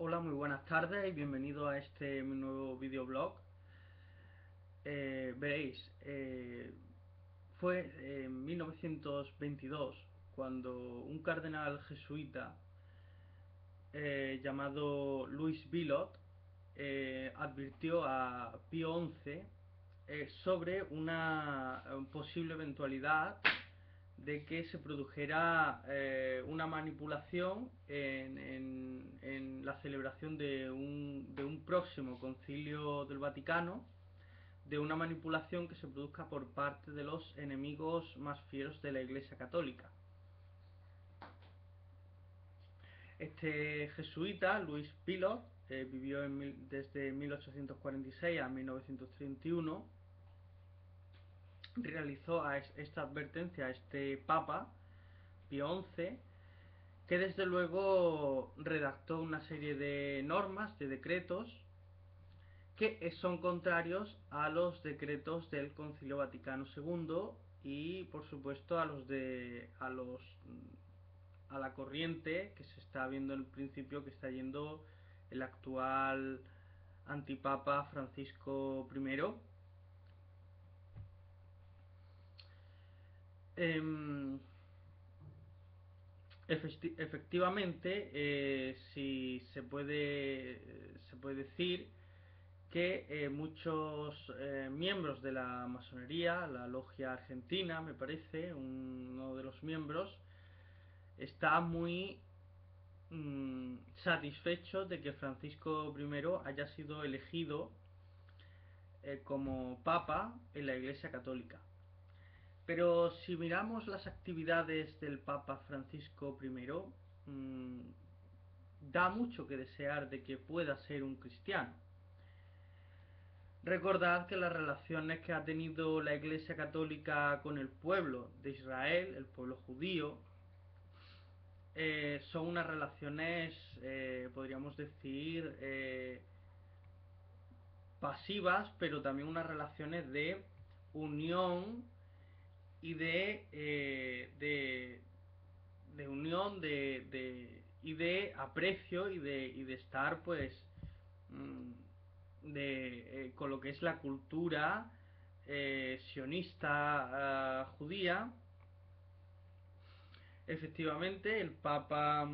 Hola, muy buenas tardes y bienvenido a este mi nuevo videoblog. Veréis, fue en 1922 cuando un cardenal jesuita llamado Louis Billot advirtió a Pío XI sobre una posible eventualidad de que se produjera una manipulación en la celebración de un próximo concilio del Vaticano, de una manipulación que se produzca por parte de los enemigos más fieros de la Iglesia Católica. Este jesuita, Luis Pilot, vivió desde 1846 a 1931, realizó esta advertencia a este Papa, Pío XI, que desde luego redactó una serie de normas, de decretos, que son contrarios a los decretos del Concilio Vaticano II y por supuesto a la corriente que se está viendo en el principio, que está yendo el actual antipapa Francisco I. Eh, Efectivamente, si se puede decir que muchos miembros de la masonería, la logia argentina, me parece, uno de los miembros, está muy satisfecho de que Francisco I haya sido elegido como papa en la Iglesia Católica. Pero si miramos las actividades del Papa Francisco I, da mucho que desear de que pueda ser un cristiano. Recordad que las relaciones que ha tenido la Iglesia Católica con el pueblo de Israel, el pueblo judío, son unas relaciones, podríamos decir, pasivas, pero también unas relaciones de unión y de unión y de aprecio y de estar pues mm, con lo que es la cultura sionista judía. Efectivamente el Papa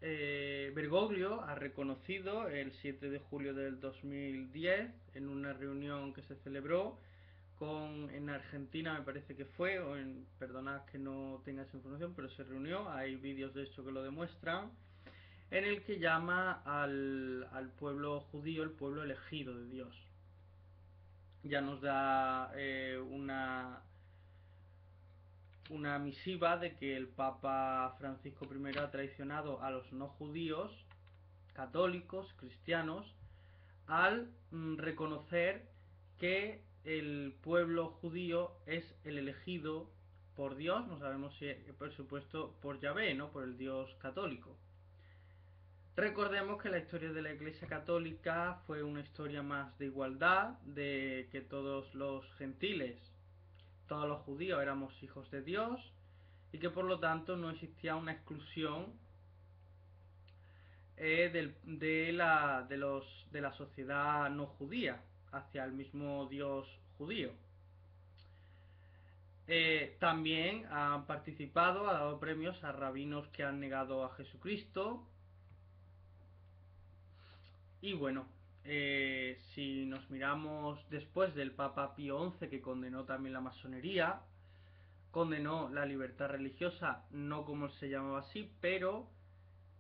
Bergoglio ha reconocido el 7 de julio del 2010 en una reunión que se celebró en Argentina, me parece que fue, perdonad que no tenga esa información, pero se reunió, hay vídeos de hecho que lo demuestran, en el que llama al pueblo judío el pueblo elegido de Dios. Ya nos da una misiva de que el Papa Francisco I ha traicionado a los no judíos, católicos, cristianos, al reconocer que el pueblo judío es el elegido por Dios, no sabemos si por supuesto por Yahvé, ¿no? Por el Dios católico. Recordemos que la historia de la Iglesia Católica fue una historia más de igualdad, de que todos los gentiles, todos los judíos éramos hijos de Dios y que por lo tanto no existía una exclusión de la sociedad no judía hacia el mismo Dios judío. También han participado, ha dado premios a rabinos que han negado a Jesucristo. Y bueno, si nos miramos después del Papa Pío XI, que condenó también la masonería, condenó la libertad religiosa, no como se llamaba así, pero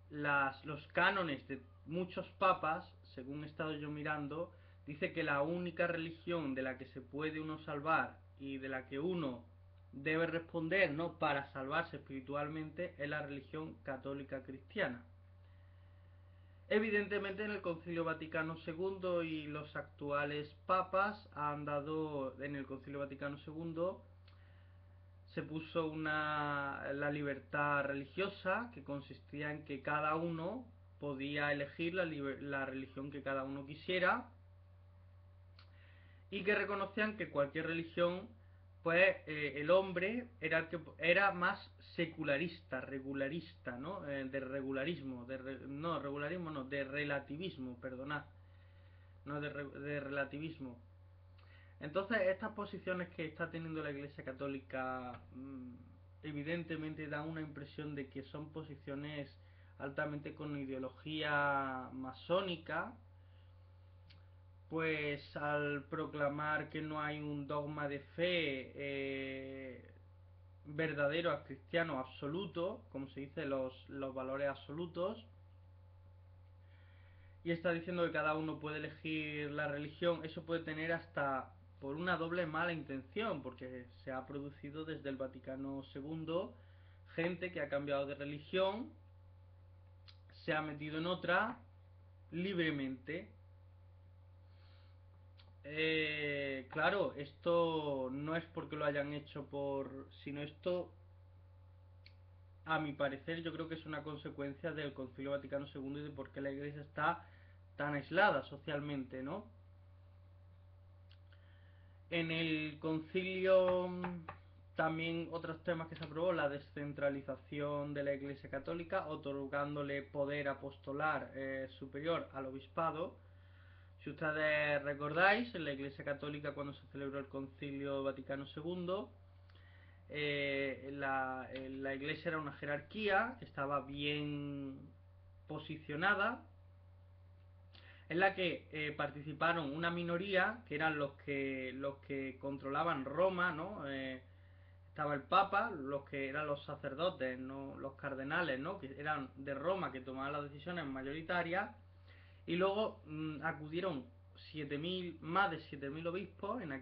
los cánones de muchos papas, según he estado yo mirando, dice que la única religión de la que se puede uno salvar y de la que uno debe responder, ¿no?, para salvarse espiritualmente es la religión católica cristiana. Evidentemente en el Concilio Vaticano II y los actuales papas han dado, en el Concilio Vaticano II se puso la libertad religiosa, que consistía en que cada uno podía elegir la religión que cada uno quisiera, y que reconocían que cualquier religión pues el hombre era el que era más secularista, regularista, ¿no? De regularismo, no, regularismo no, de relativismo, perdonad, no de relativismo. Entonces, estas posiciones que está teniendo la Iglesia Católica evidentemente dan una impresión de que son posiciones altamente con ideología masónica, pues al proclamar que no hay un dogma de fe verdadero cristiano absoluto, como se dice, los valores absolutos, y está diciendo que cada uno puede elegir la religión, eso puede tener hasta por una doble mala intención, porque se ha producido desde el Vaticano II gente que ha cambiado de religión, se ha metido en otra libremente. Claro, esto no es porque lo hayan hecho sino esto, a mi parecer, yo creo que es una consecuencia del Concilio Vaticano II y de por qué la Iglesia está tan aislada socialmente, ¿no? En el concilio también otros temas que se aprobó, la descentralización de la Iglesia Católica, otorgándole poder apostolar superior al obispado. Si ustedes recordáis, en la Iglesia Católica cuando se celebró el Concilio Vaticano II, la Iglesia era una jerarquía que estaba bien posicionada, en la que participaron una minoría que eran los que controlaban Roma, ¿no? Estaba el Papa, los que eran los sacerdotes, ¿no? Los cardenales, ¿no? Que eran de Roma, que tomaban las decisiones mayoritarias, y luego acudieron 7000, más de 7000 obispos en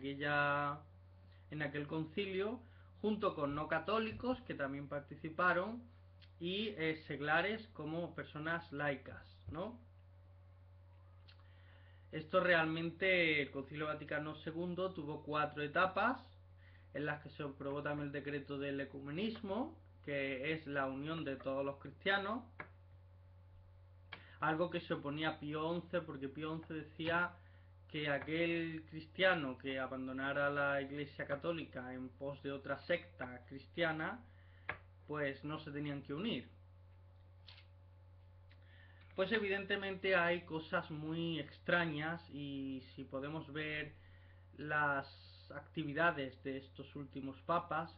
aquel concilio, junto con no católicos que también participaron y seglares como personas laicas, ¿no? Esto realmente, el Concilio Vaticano II tuvo 4 etapas en las que se aprobó también el decreto del ecumenismo, que es la unión de todos los cristianos, algo que se oponía a Pío XI, porque Pío XI decía que aquel cristiano que abandonara la Iglesia Católica en pos de otra secta cristiana, pues no se tenían que unir. Pues evidentemente hay cosas muy extrañas, y si podemos ver las actividades de estos últimos papas,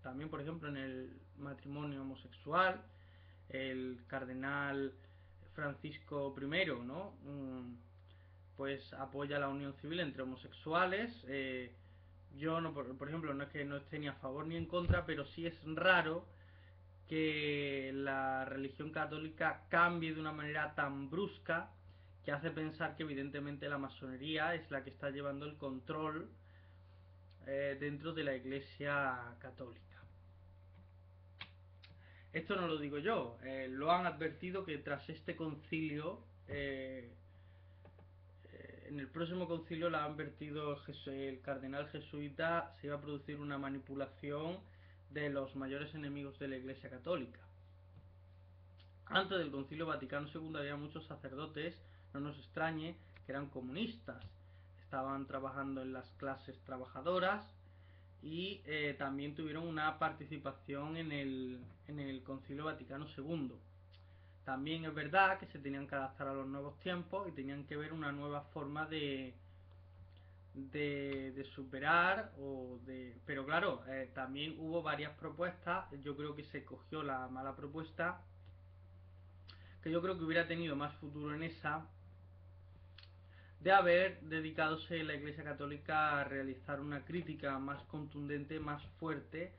también por ejemplo en el matrimonio homosexual, el cardenal Francisco I, ¿no? Pues apoya la unión civil entre homosexuales. Yo no, por ejemplo, no es que no esté ni a favor ni en contra, pero sí es raro que la religión católica cambie de una manera tan brusca, que hace pensar que evidentemente la masonería es la que está llevando el control dentro de la Iglesia Católica. Esto no lo digo yo, lo han advertido que tras este concilio, en el próximo concilio lo ha advertido el cardenal jesuita, se iba a producir una manipulación de los mayores enemigos de la Iglesia Católica. Antes del Concilio Vaticano II había muchos sacerdotes, no nos extrañe, que eran comunistas, estaban trabajando en las clases trabajadoras y también tuvieron una participación en el Concilio Vaticano II. También es verdad que se tenían que adaptar a los nuevos tiempos y tenían que ver una nueva forma de superar pero claro, también hubo varias propuestas. Yo creo que se cogió la mala propuesta, que yo creo que hubiera tenido más futuro en esa, de haber dedicadose la Iglesia Católica a realizar una crítica más contundente, más fuerte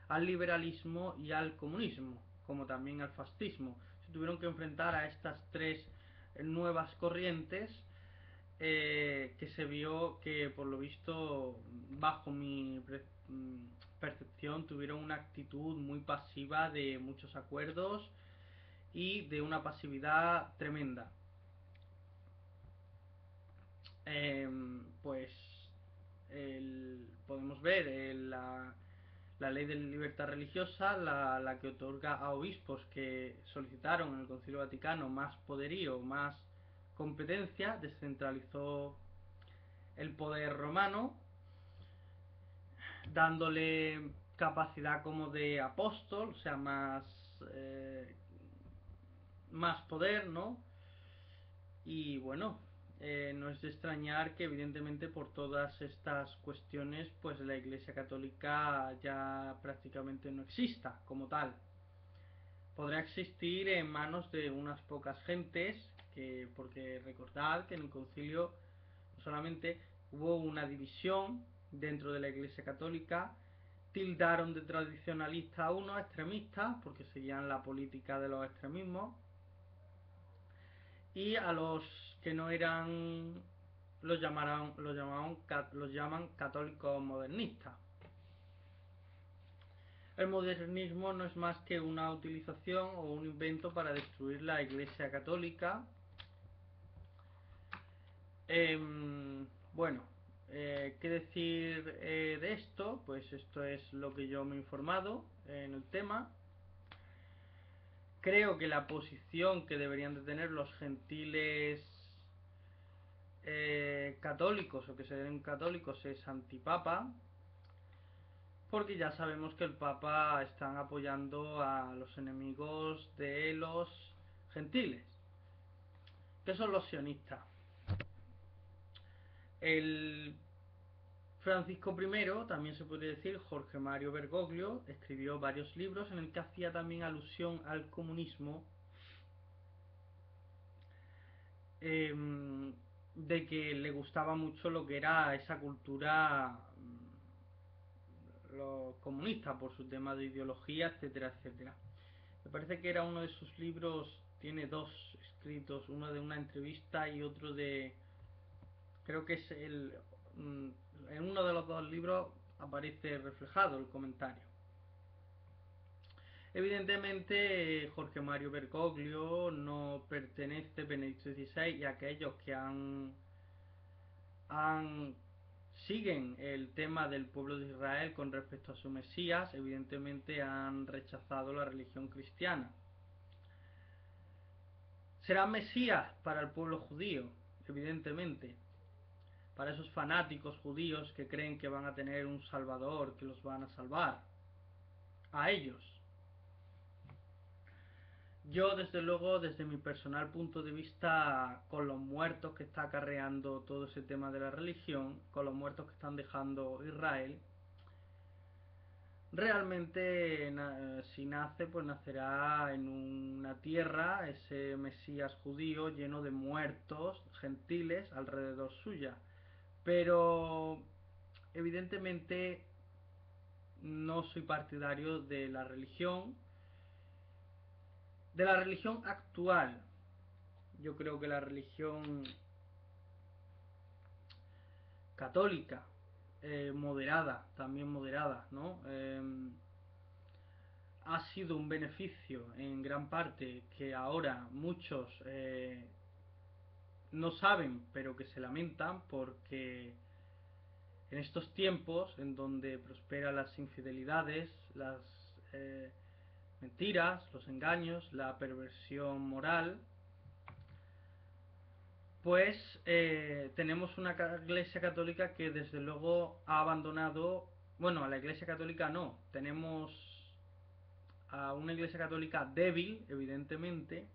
al liberalismo y al comunismo, como también al fascismo. Se tuvieron que enfrentar a estas tres nuevas corrientes, que se vio que, por lo visto, bajo mi percepción, tuvieron una actitud muy pasiva de muchos acuerdos y de una pasividad tremenda. Pues podemos ver la ley de libertad religiosa, la que otorga a obispos que solicitaron en el Concilio Vaticano más poderío, más competencia, descentralizó el poder romano. dándole capacidad como de apóstol, o sea, más poder, ¿no? Y bueno, no es de extrañar que evidentemente por todas estas cuestiones pues la Iglesia Católica ya prácticamente no exista como tal. Podrá existir en manos de unas pocas gentes, porque recordad que en el concilio no solamente hubo una división dentro de la Iglesia Católica, tildaron de tradicionalista a unos extremistas porque seguían la política de los extremismos, y a los que no eran los llaman católicos modernistas. El modernismo no es más que una utilización o un invento para destruir la Iglesia Católica. Bueno, ¿qué decir de esto? Pues esto es lo que yo me he informado en el tema. Creo que la posición que deberían de tener los gentiles católicos o que se den católicos es antipapa, porque ya sabemos que el papa están apoyando a los enemigos de los gentiles, que son los sionistas. El Francisco I, también se puede decir Jorge Mario Bergoglio, escribió varios libros en el que hacía también alusión al comunismo, de que le gustaba mucho lo que era esa cultura los comunistas por su tema de ideología, etcétera, etcétera. Me parece que era uno de sus libros, tiene dos escritos, uno de una entrevista y otro de, creo que es en uno de los dos libros aparece reflejado el comentario. Evidentemente Jorge Mario Bergoglio no pertenece, Benedicto XVI, y aquellos que siguen el tema del pueblo de Israel con respecto a su Mesías, evidentemente han rechazado la religión cristiana. Será Mesías para el pueblo judío, evidentemente, para esos fanáticos judíos que creen que van a tener un salvador, que los van a salvar a ellos. Yo, desde luego, desde mi personal punto de vista, con los muertos que está acarreando todo ese tema de la religión, con los muertos que están dejando Israel, realmente si nace, pues nacerá en una tierra, ese Mesías judío lleno de muertos gentiles alrededor suya. Pero evidentemente no soy partidario de la religión actual. Yo creo que la religión católica, moderada, también moderada, ¿no? Ha sido un beneficio en gran parte que ahora muchos no saben, pero que se lamentan porque en estos tiempos en donde prosperan las infidelidades, las mentiras, los engaños, la perversión moral, pues tenemos una Iglesia Católica que desde luego ha abandonado, bueno, a la Iglesia Católica no, tenemos a una Iglesia Católica débil, evidentemente,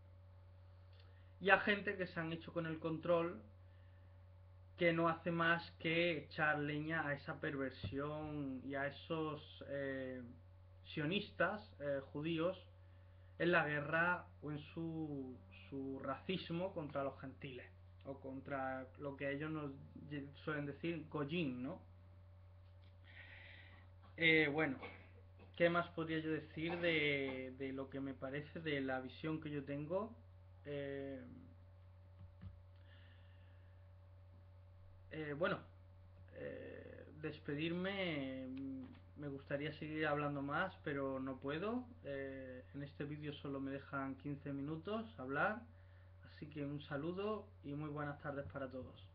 y a gente que se han hecho con el control, que no hace más que echar leña a esa perversión y a esos sionistas judíos en la guerra o en su racismo contra los gentiles o contra lo que ellos nos suelen decir Goyim, ¿no? Bueno, ¿qué más podría yo decir de lo que me parece, de la visión que yo tengo? Eh, bueno, despedirme, me gustaría seguir hablando más, pero no puedo. En este vídeo solo me dejan 15 minutos hablar, así que un saludo y muy buenas tardes para todos.